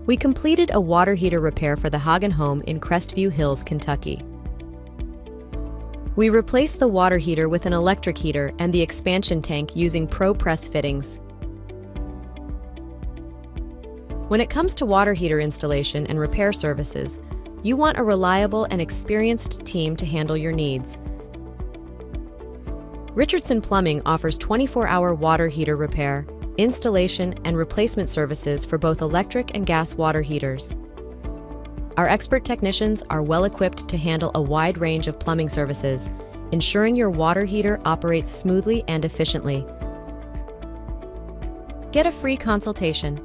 We completed a water heater repair for the Hagen home in Crestview Hills, Kentucky. We replaced the water heater with an electric heater and the expansion tank using Pro Press fittings. When it comes to water heater installation and repair services, you want a reliable and experienced team to handle your needs. Richardson Plumbing offers 24-hour water heater repair, installation, and replacement services for both electric and gas water heaters. Our expert technicians are well equipped to handle a wide range of plumbing services, ensuring your water heater operates smoothly and efficiently. Get a free consultation